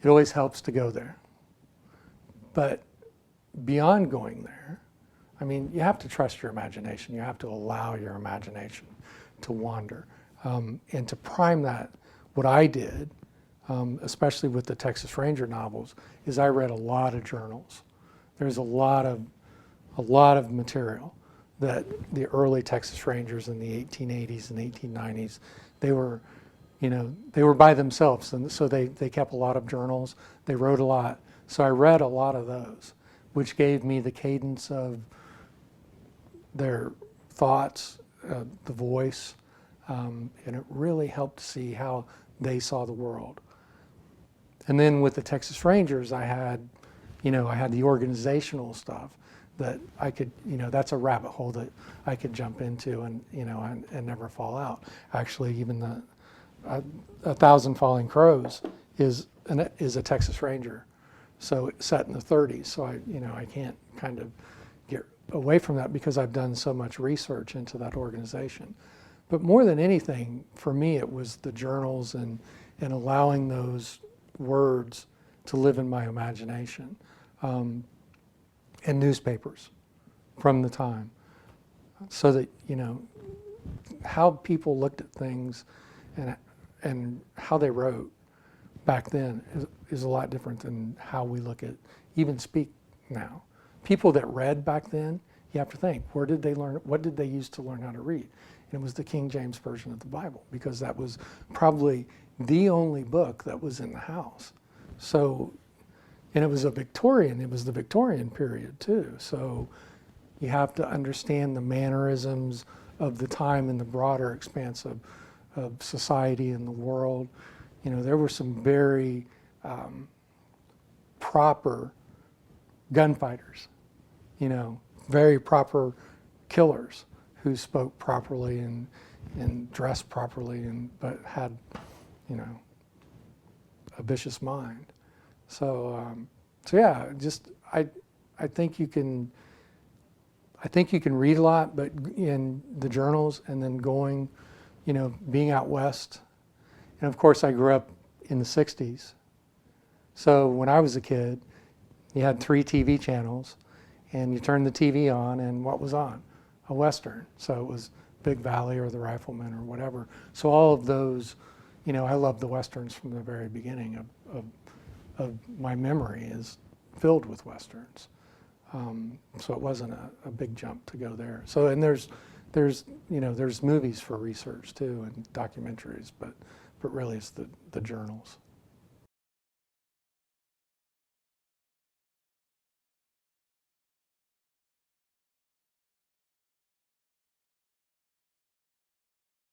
it always helps to go there. But beyond going there, I mean, you have to trust your imagination. You have to allow your imagination to wander. And to prime that, what I did, especially with the Texas Ranger novels, is I read a lot of journals. There's a lot of material that the early Texas Rangers in the 1880s and 1890s, they were by themselves, and so they kept a lot of journals. They wrote a lot. So I read a lot of those, which gave me the cadence of their thoughts, the voice, and it really helped to see how they saw the world. And then with the Texas Rangers, I had the organizational stuff that I could, that's a rabbit hole that I could jump into and never fall out. Actually, even the 1,000 Falling Crows is a Texas Ranger, so set in the 30s. So I can't kind of get away from that because I've done so much research into that organization. But more than anything, for me, it was the journals and allowing those words to live in my imagination, and newspapers from the time, so that how people looked at things and how they wrote back then is a lot different than how we look at, even speak now. People that read back then, you have to think, where did they learn, what did they use to learn how to read? And it was the King James Version of the Bible, because that was probably the only book that was in the house. So, and it was the Victorian period too. So you have to understand the mannerisms of the time in the broader expanse of society and the world. There were some very proper gunfighters, very proper killers who spoke properly and dressed properly, but had, a vicious mind. So yeah, just I think you can read a lot, but in the journals, and then going, being out west. And of course I grew up in the 60s. So when I was a kid, you had 3 TV channels and you turned the TV on, and what was on? A Western. So it was Big Valley or The Rifleman or whatever. So all of those, I loved the Westerns from the very beginning of my memory is filled with Westerns. So it wasn't a big jump to go there. So, and there's movies for research too, and documentaries, but really it's the journals.